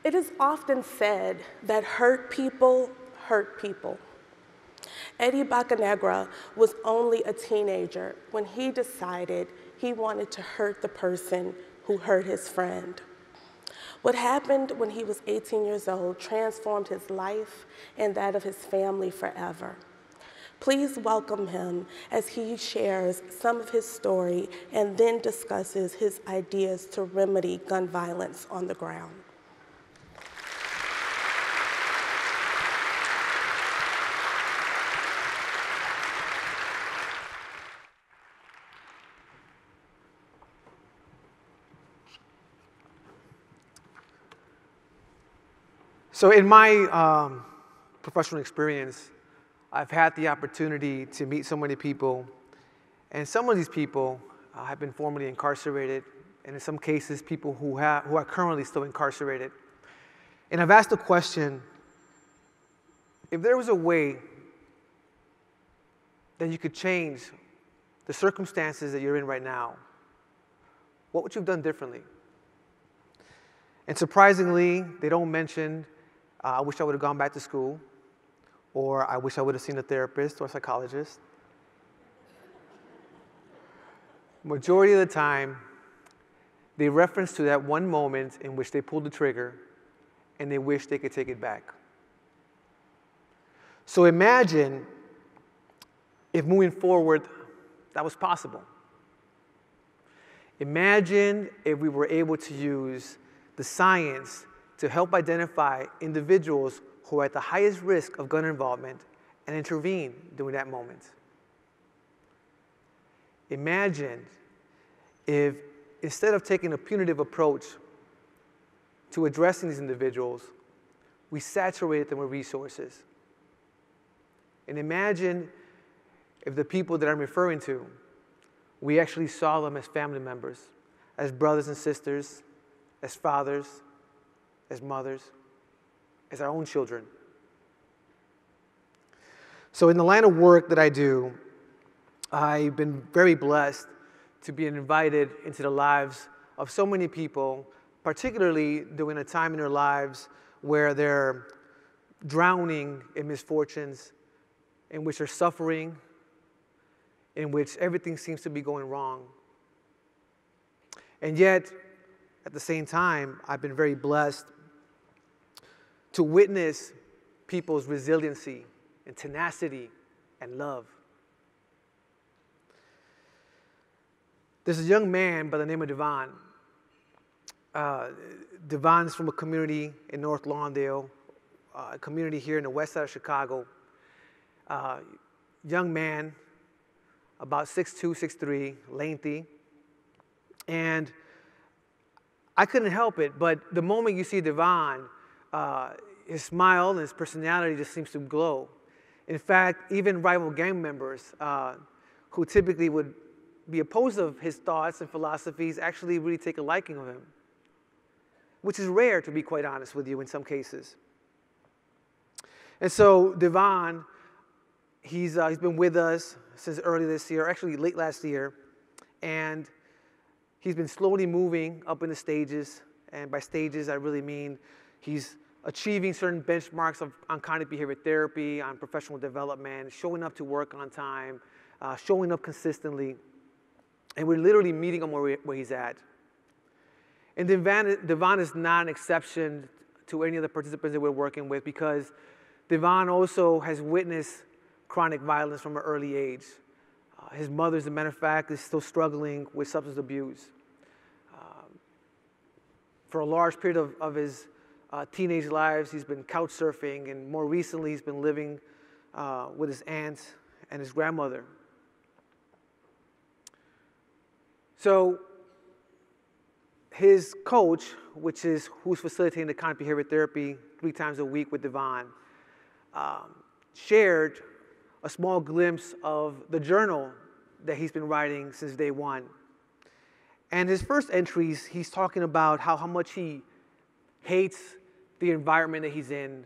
It is often said that hurt people hurt people. Eddie Bocanegra was only a teenager when he decided he wanted to hurt the person who hurt his friend. What happened when he was 18 years old transformed his life and that of his family forever. Please welcome him as he shares some of his story and then discusses his ideas to remedy gun violence on the ground. So in my professional experience, I've had the opportunity to meet so many people, and some of these people have been formerly incarcerated, and in some cases, people who are currently still incarcerated. And I've asked the question, if there was a way that you could change the circumstances that you're in right now, what would you have done differently? And surprisingly, they don't mention, I wish I would have gone back to school, or I wish I would have seen a therapist or a psychologist. Majority of the time, they reference to that one moment in which they pulled the trigger and they wish they could take it back. So imagine if moving forward, that was possible. Imagine if we were able to use the science to help identify individuals who are at the highest risk of gun involvement and intervene during that moment. Imagine if, instead of taking a punitive approach to addressing these individuals, we saturated them with resources. And imagine if the people that I'm referring to, we actually saw them as family members, as brothers and sisters, as fathers, as mothers, as our own children. So in the line of work that I do, I've been very blessed to be invited into the lives of so many people, particularly during a time in their lives where they're drowning in misfortunes, in which they're suffering, in which everything seems to be going wrong. And yet, at the same time, I've been very blessed to witness people's resiliency and tenacity and love. There's a young man by the name of Devon. Devon's from a community in North Lawndale, a community here in the west side of Chicago. Young man, about 6'2", 6'3", lengthy. And I couldn't help it, but the moment you see Devon, his smile and his personality just seems to glow. In fact, even rival gang members who typically would be opposed of his thoughts and philosophies actually really take a liking of him, which is rare, to be quite honest with you, in some cases. And so Devon, he's been with us since early this year, actually late last year, and he's been slowly moving up in the stages, and by stages I really mean he's achieving certain benchmarks on cognitive behavior therapy, on professional development, showing up to work on time, showing up consistently, and we're literally meeting him where he's at. And Devon is not an exception to any of the participants that we're working with, because Devon also has witnessed chronic violence from an early age. His mother, as a matter of fact, is still struggling with substance abuse. For a large period of his teenage lives, he's been couch surfing, and more recently he's been living with his aunt and his grandmother. So his coach, who's facilitating the cognitive behavior therapy 3 times a week with Devon, shared a small glimpse of the journal that he's been writing since day one. And his first entries, he's talking about how much he hates the environment that he's in,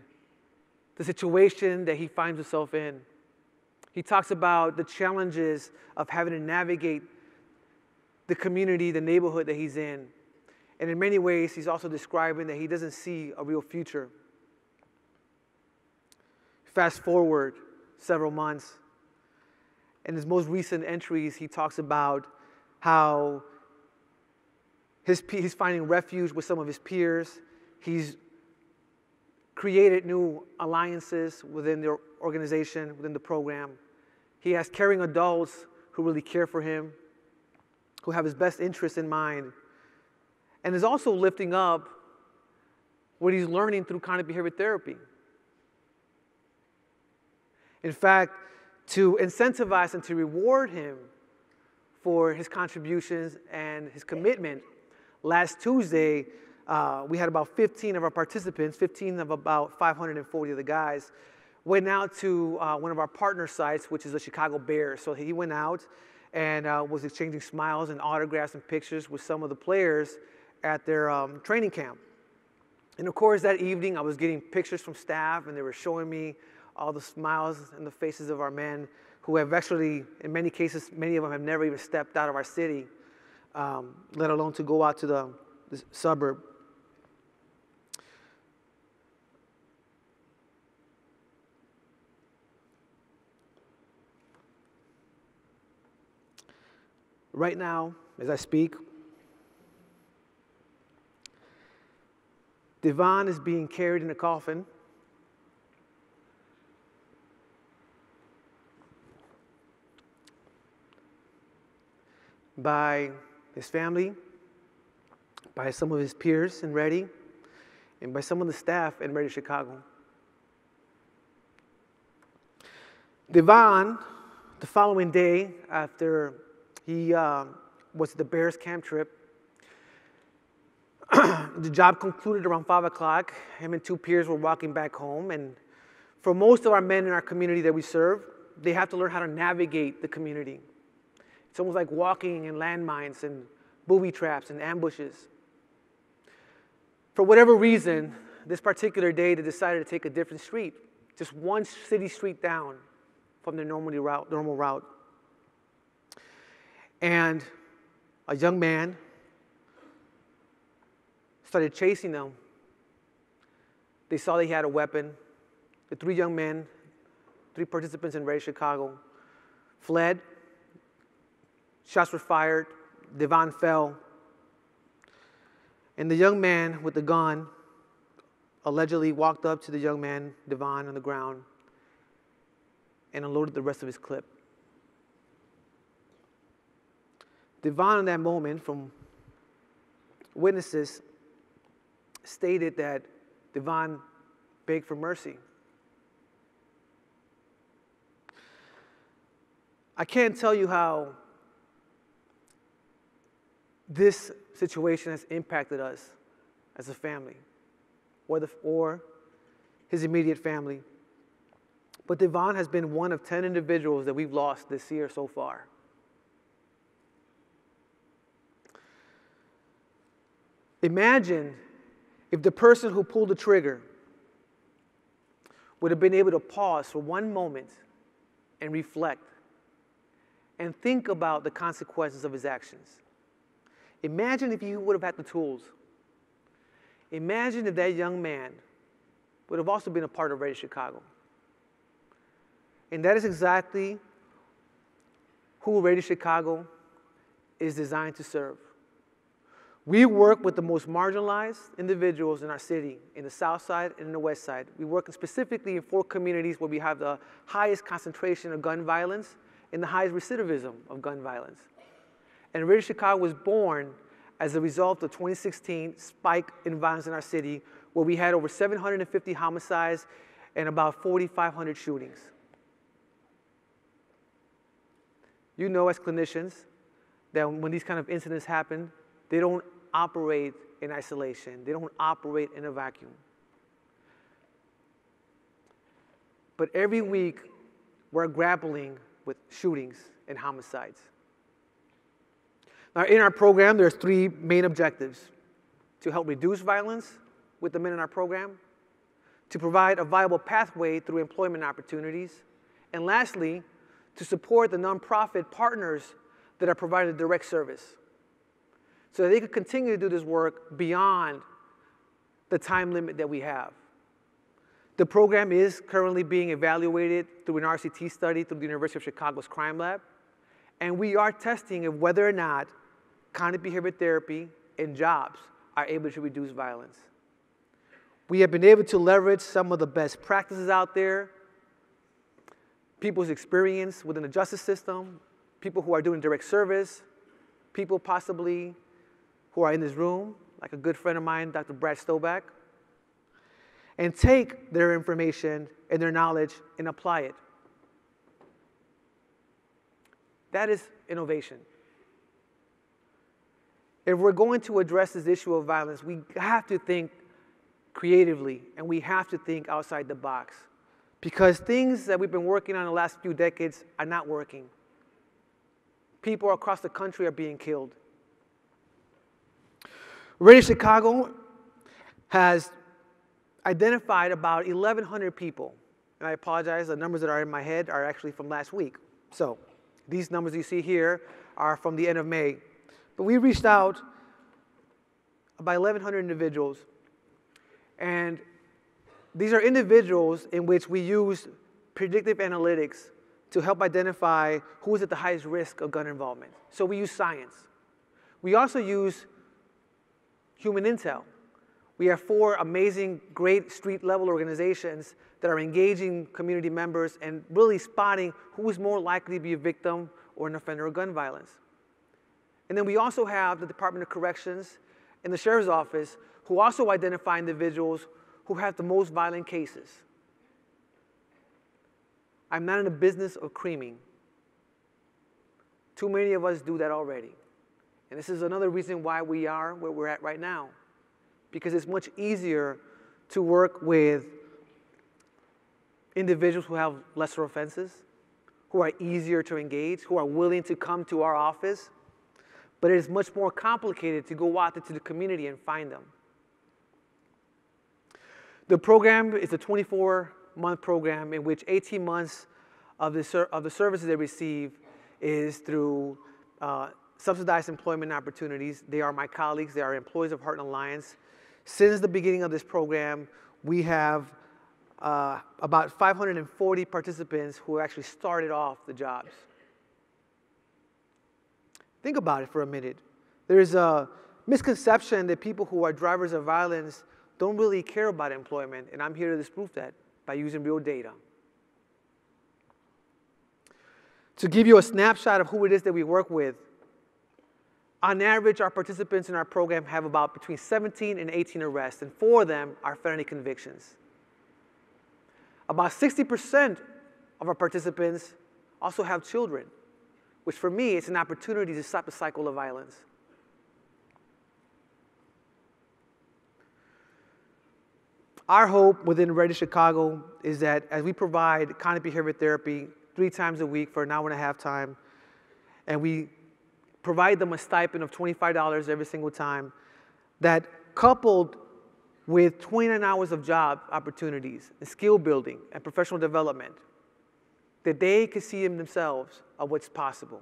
the situation that he finds himself in. He talks about the challenges of having to navigate the community, the neighborhood that he's in. And in many ways, he's also describing that he doesn't see a real future. Fast forward several months. In his most recent entries, he talks about how he's finding refuge with some of his peers. He's created new alliances within the organization, within the program. He has caring adults who really care for him, who have his best interests in mind, and is also lifting up what he's learning through cognitive behavior therapy. In fact, to incentivize and to reward him for his contributions and his commitment, last Tuesday, we had about 15 of our participants, 15 of about 540 of the guys, went out to one of our partner sites, which is the Chicago Bears. So he went out and was exchanging smiles and autographs and pictures with some of the players at their training camp. And of course, that evening, I was getting pictures from staff, and they were showing me all the smiles in the faces of our men who have actually, in many cases, many of them have never even stepped out of our city, let alone to go out to the suburb. Right now, as I speak, Devon is being carried in a coffin by his family, by some of his peers in Ready, and by some of the staff in Ready, Chicago. Devon, the following day after he was at the Bears camp trip, the job concluded around 5 o'clock. Him and two peers were walking back home. And for most of our men in our community that we serve, they have to learn how to navigate the community. It's almost like walking in landmines and booby traps and ambushes. For whatever reason, this particular day, they decided to take a different street, just one city street down from their normal route. And a young man started chasing them. They saw that he had a weapon. The three young men, three participants in Ready Chicago, fled. Shots were fired. Devon fell. And the young man with the gun allegedly walked up to the young man, Devon, on the ground and unloaded the rest of his clip. Devon, in that moment, from witnesses, stated that Devon begged for mercy. I can't tell you how this situation has impacted us as a family, or his immediate family. But Devon has been one of 10 individuals that we've lost this year so far. Imagine if the person who pulled the trigger would have been able to pause for one moment and reflect and think about the consequences of his actions. Imagine if you would have had the tools. Imagine if that young man would have also been a part of Ready Chicago. And that is exactly who Ready Chicago is designed to serve. We work with the most marginalized individuals in our city, in the South Side and in the West Side. We work specifically in 4 communities where we have the highest concentration of gun violence and the highest recidivism of gun violence. And Ready Chicago was born as a result of 2016 spike in violence in our city, where we had over 750 homicides and about 4,500 shootings. You know, as clinicians, that when these kind of incidents happen, they don't operate in isolation. They don't operate in a vacuum. But every week, we're grappling with shootings and homicides. Now, in our program, there's 3 main objectives: to help reduce violence with the men in our program, to provide a viable pathway through employment opportunities, and lastly, to support the nonprofit partners that are providing direct service. so that they could continue to do this work beyond the time limit that we have. The program is currently being evaluated through an RCT study through the University of Chicago's Crime Lab, and we are testing of whether or not cognitive behavior therapy and jobs are able to reduce violence. We have been able to leverage some of the best practices out there, people's experience within the justice system, people who are doing direct service, people possibly who are in this room, like a good friend of mine, Dr. Brad Stoback, and take their information and their knowledge and apply it. That is innovation. If we're going to address this issue of violence, we have to think creatively, and we have to think outside the box, because things that we've been working on the last few decades are not working. People across the country are being killed. Radio Chicago has identified about 1,100 people. And I apologize, the numbers that are in my head are actually from last week. So these numbers you see here are from the end of May. But we reached out about 1,100 individuals. And these are individuals in which we use predictive analytics to help identify who is at the highest risk of gun involvement. So we use science. We also use human intel. We have 4 amazing, great street-level organizations that are engaging community members and really spotting who is more likely to be a victim or an offender of gun violence. And then we also have the Department of Corrections and the Sheriff's Office, who also identify individuals who have the most violent cases. I'm not in the business of creaming. Too many of us do that already. And this is another reason why we are where we're at right now, because it's much easier to work with individuals who have lesser offenses, who are easier to engage, who are willing to come to our office. But it is much more complicated to go out into the community and find them. The program is a 24-month program in which 18 months of the services they receive is through subsidized employment opportunities. They are my colleagues. They are employees of Heartland Alliance. Since the beginning of this program, we have about 540 participants who actually started off the jobs. Think about it for a minute. There's a misconception that people who are drivers of violence don't really care about employment, and I'm here to disprove that by using real data. To give you a snapshot of who it is that we work with, on average, our participants in our program have about between 17 and 18 arrests, and 4 of them are felony convictions. About 60% of our participants also have children, which for me is an opportunity to stop the cycle of violence. Our hope within Radio Chicago is that as we provide cognitive behavior therapy 3 times a week for an hour and a half time, and we provide them a stipend of $25 every single time, that coupled with 29 hours of job opportunities and skill building and professional development, that they can see in themselves of what's possible.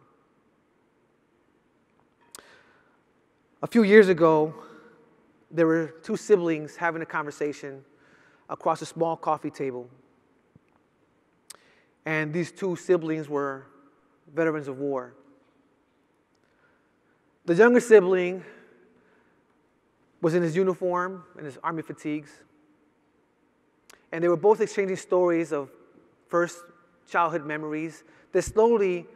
A few years ago, there were 2 siblings having a conversation across a small coffee table. And these 2 siblings were veterans of war. The younger sibling was in his uniform and his Army fatigues. And they were both exchanging stories of first childhood memories that slowly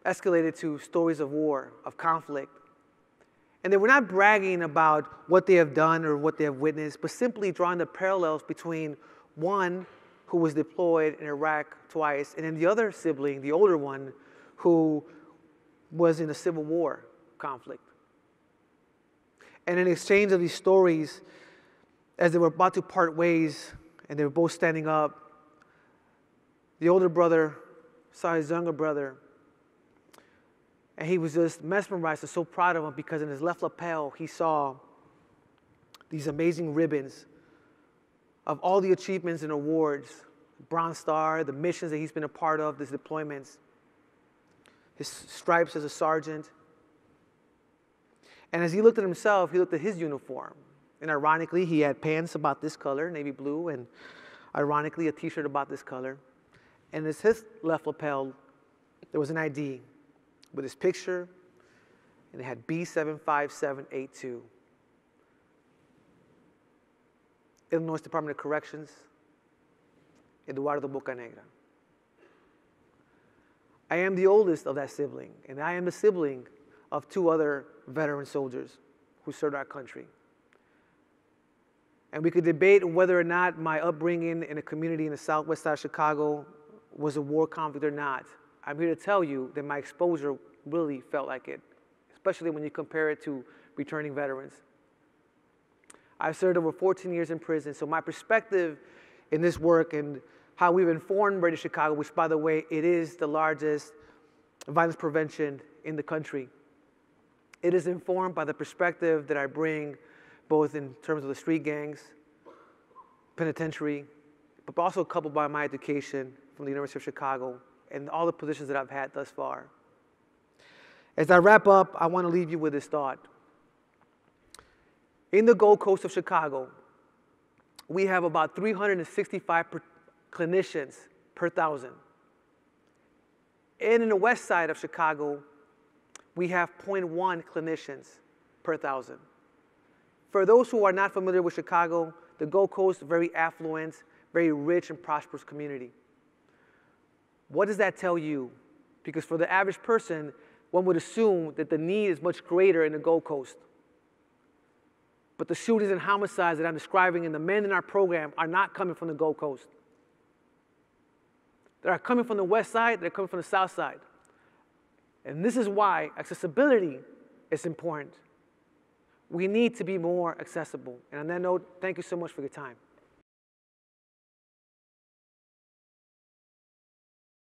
escalated to stories of war, of conflict. And they were not bragging about what they have done or what they have witnessed, but simply drawing the parallels between one who was deployed in Iraq twice, and then the other sibling, the older one, who was in a Civil War conflict. And in exchange of these stories, as they were about to part ways, and they were both standing up, the older brother saw his younger brother, and he was just mesmerized and so proud of him because in his left lapel, he saw these amazing ribbons of all the achievements and awards, Bronze Star, the missions that he's been a part of, these deployments, his stripes as a sergeant. And as he looked at himself, he looked at his uniform. And ironically, he had pants about this color, navy blue, and ironically, a t-shirt about this color. And as his left lapel, there was an ID with his picture, and it had B75782. Illinois Department of Corrections, Eduardo Bocanegra. I am the oldest of that sibling, and I am the sibling of 2 other veteran soldiers who served our country. And we could debate whether or not my upbringing in a community in the southwest side of Chicago was a war conflict or not. I'm here to tell you that my exposure really felt like it, especially when you compare it to returning veterans. I've served over 14 years in prison, so my perspective in this work and how we've informed Ready Chicago, which, by the way, it is the largest violence prevention in the country. It is informed by the perspective that I bring both in terms of the street gangs, penitentiary, but also coupled by my education from the University of Chicago and all the positions that I've had thus far. As I wrap up, I want to leave you with this thought. In the Gold Coast of Chicago, we have about 365 clinicians per 1,000. And in the west side of Chicago, we have 0.1 clinicians per 1,000. For those who are not familiar with Chicago, the Gold Coast is a very affluent, very rich and prosperous community. What does that tell you? Because for the average person, one would assume that the need is much greater in the Gold Coast. But the shootings and homicides that I'm describing and the men in our program are not coming from the Gold Coast. They are coming from the west side, they're coming from the south side. And this is why accessibility is important. We need to be more accessible. And on that note, thank you so much for your time.